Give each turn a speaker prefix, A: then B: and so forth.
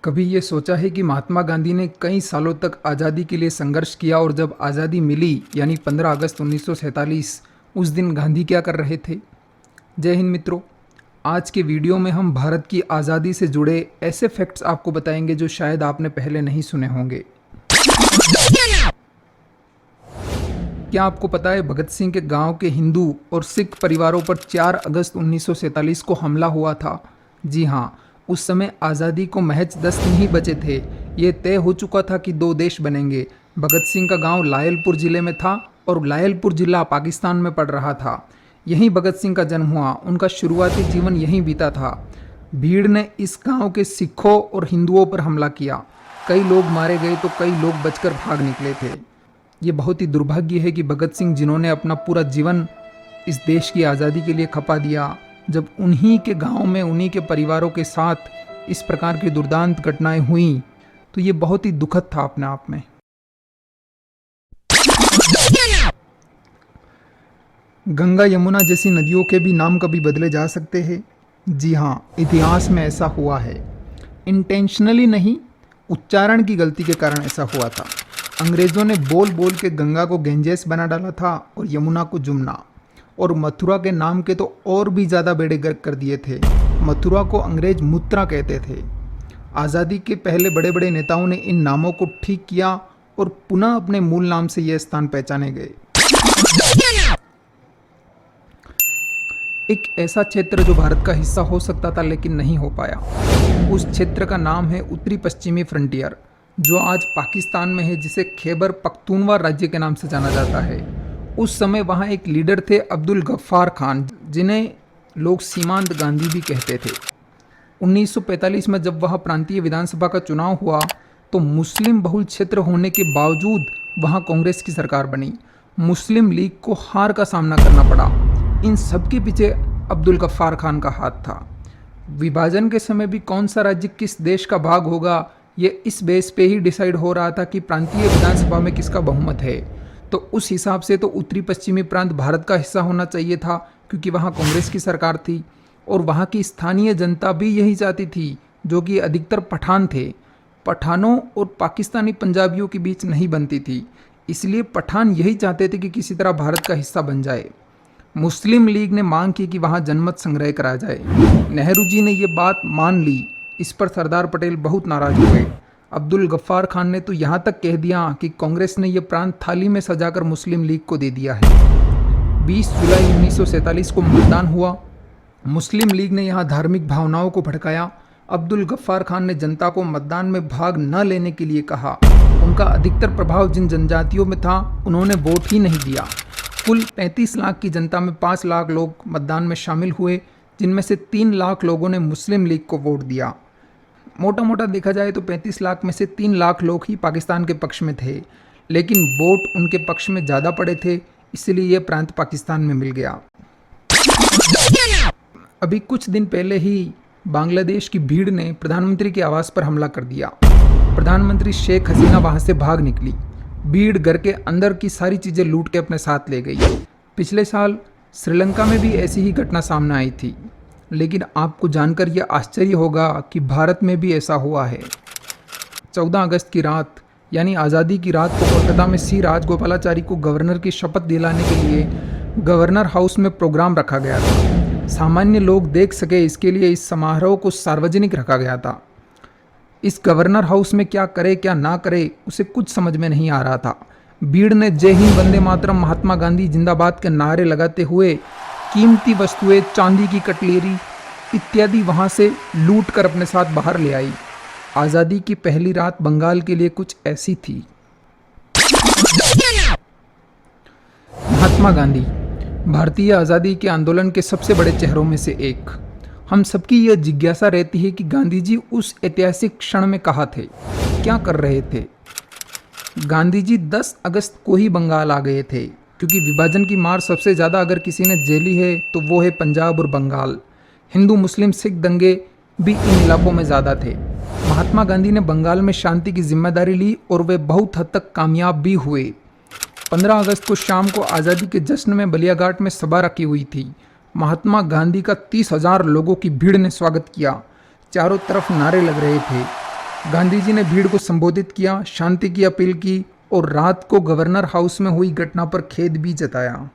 A: कभी ये सोचा है कि महात्मा गांधी ने कई सालों तक आज़ादी के लिए संघर्ष किया और जब आज़ादी मिली यानी 15 अगस्त 1947 उस दिन गांधी क्या कर रहे थे। जय हिंद मित्रों, आज के वीडियो में हम भारत की आज़ादी से जुड़े ऐसे फैक्ट्स आपको बताएंगे जो शायद आपने पहले नहीं सुने होंगे। क्या आपको पता है भगत सिंह के गांव के हिंदू और सिख परिवारों पर 4 अगस्त 1947 को हमला हुआ था। जी हाँ, उस समय आज़ादी को महज 10 दिन ही बचे थे। ये तय हो चुका था कि दो देश बनेंगे। भगत सिंह का गांव लायलपुर ज़िले में था और लायलपुर ज़िला पाकिस्तान में पड़ रहा था। यहीं भगत सिंह का जन्म हुआ। उनका शुरुआती जीवन यहीं बीता था। भीड़ ने इस गांव के सिखों और हिंदुओं पर हमला किया। कई लोग मारे गए तो कई लोग बचकर भाग निकले थे। ये बहुत ही दुर्भाग्य है कि भगत सिंह, जिन्होंने अपना पूरा जीवन इस देश की आज़ादी के लिए खपा दिया, जब उन्हीं के गांव में उन्हीं के परिवारों के साथ इस प्रकार की दुर्दांत घटनाएं हुई तो ये बहुत ही दुखद था अपने आप में। गंगा यमुना जैसी नदियों के भी नाम कभी बदले जा सकते हैं। जी हाँ, इतिहास में ऐसा हुआ है। इंटेंशनली नहीं, उच्चारण की गलती के कारण ऐसा हुआ था। अंग्रेज़ों ने बोल बोल के गंगा को गेंजेस बना डाला था और यमुना को जमुना, और मथुरा के नाम के तो और भी ज़्यादा बेड़े गर्क कर दिए थे। मथुरा को अंग्रेज मुत्रा कहते थे। आज़ादी के पहले बड़े बड़े नेताओं ने इन नामों को ठीक किया और पुनः अपने मूल नाम से ये स्थान पहचाने गए। एक ऐसा क्षेत्र जो भारत का हिस्सा हो सकता था लेकिन नहीं हो पाया, उस क्षेत्र का नाम है उत्तरी पश्चिमी फ्रंटियर, जो आज पाकिस्तान में है, जिसे खैबर पख्तूनवा राज्य के नाम से जाना जाता है। उस समय वहाँ एक लीडर थे अब्दुल गफ्फार खान, जिन्हें लोग सीमांत गांधी भी कहते थे। 1945 में जब वहाँ प्रांतीय विधानसभा का चुनाव हुआ तो मुस्लिम बहुल क्षेत्र होने के बावजूद वहाँ कांग्रेस की सरकार बनी। मुस्लिम लीग को हार का सामना करना पड़ा। इन सब के पीछे अब्दुल गफ्फार खान का हाथ था। विभाजन के समय भी कौन सा राज्य किस देश का भाग होगा, ये इस बेस पे ही डिसाइड हो रहा था कि प्रांतीय विधानसभा में किसका बहुमत है। तो उस हिसाब से तो उत्तरी पश्चिमी प्रांत भारत का हिस्सा होना चाहिए था, क्योंकि वहाँ कांग्रेस की सरकार थी और वहाँ की स्थानीय जनता भी यही चाहती थी, जो कि अधिकतर पठान थे। पठानों और पाकिस्तानी पंजाबियों के बीच नहीं बनती थी, इसलिए पठान यही चाहते थे कि किसी तरह भारत का हिस्सा बन जाए। मुस्लिम लीग ने मांग की कि वहाँ जनमत संग्रह करा जाए। नेहरू जी ने ये बात मान ली। इस पर सरदार पटेल बहुत नाराज हुए। अब्दुल गफ्फार खान ने तो यहाँ तक कह दिया कि कांग्रेस ने यह प्रांत थाली में सजाकर मुस्लिम लीग को दे दिया है। 20 जुलाई 1947 को मतदान हुआ। मुस्लिम लीग ने यहाँ धार्मिक भावनाओं को भड़काया। अब्दुल गफ्फार खान ने जनता को मतदान में भाग न लेने के लिए कहा। उनका अधिकतर प्रभाव जिन जनजातियों में था, उन्होंने वोट ही नहीं दिया। कुल 35 लाख की जनता में 5 लाख लोग मतदान में शामिल हुए, जिनमें से 3 लाख लोगों ने मुस्लिम लीग को वोट दिया। मोटा मोटा देखा जाए तो 35 लाख में से 3 लाख लोग ही पाकिस्तान के पक्ष में थे, लेकिन वोट उनके पक्ष में ज़्यादा पड़े थे, इसलिए यह प्रांत पाकिस्तान में मिल गया। अभी कुछ दिन पहले ही बांग्लादेश की भीड़ ने प्रधानमंत्री के आवास पर हमला कर दिया। प्रधानमंत्री शेख हसीना वहां से भाग निकली। भीड़ घर के अंदर की सारी चीज़ें लूट के अपने साथ ले गई। पिछले साल श्रीलंका में भी ऐसी ही घटना सामने आई थी, लेकिन आपको जानकर यह आश्चर्य होगा कि भारत में भी ऐसा हुआ है। 14 अगस्त की रात यानी आज़ादी की रात को कोलकाता में सी राजगोपालाचारी को गवर्नर की शपथ दिलाने के लिए गवर्नर हाउस में प्रोग्राम रखा गया था। सामान्य लोग देख सके इसके लिए इस समारोह को सार्वजनिक रखा गया था। इस गवर्नर हाउस में क्या करे क्या ना करे उसे कुछ समझ में नहीं आ रहा था। भीड़ ने जय हिंद, वंदे मातरम, महात्मा गांधी जिंदाबाद के नारे लगाते हुए कीमती वस्तुएं, चांदी की कटलेरी इत्यादि वहां से लूट कर अपने साथ बाहर ले आई। आज़ादी की पहली रात बंगाल के लिए कुछ ऐसी थी। महात्मा गांधी भारतीय आज़ादी के आंदोलन के सबसे बड़े चेहरों में से एक। हम सबकी यह जिज्ञासा रहती है कि गांधी जी उस ऐतिहासिक क्षण में कहाँ थे, क्या कर रहे थे। गांधी जी 10 अगस्त को ही बंगाल आ गए थे, क्योंकि विभाजन की मार सबसे ज़्यादा अगर किसी ने झेली है तो वो है पंजाब और बंगाल। हिंदू मुस्लिम सिख दंगे भी इन इलाकों में ज़्यादा थे। महात्मा गांधी ने बंगाल में शांति की जिम्मेदारी ली और वे बहुत हद तक कामयाब भी हुए। 15 अगस्त को शाम को आज़ादी के जश्न में बलियाघाट में सभा रखी हुई थी। महात्मा गांधी का 30,000 लोगों की भीड़ ने स्वागत किया। चारों तरफ नारे लग रहे थे। गांधी जी ने भीड़ को संबोधित किया, शांति की अपील की और रात को गवर्नर हाउस में हुई घटना पर खेद भी जताया।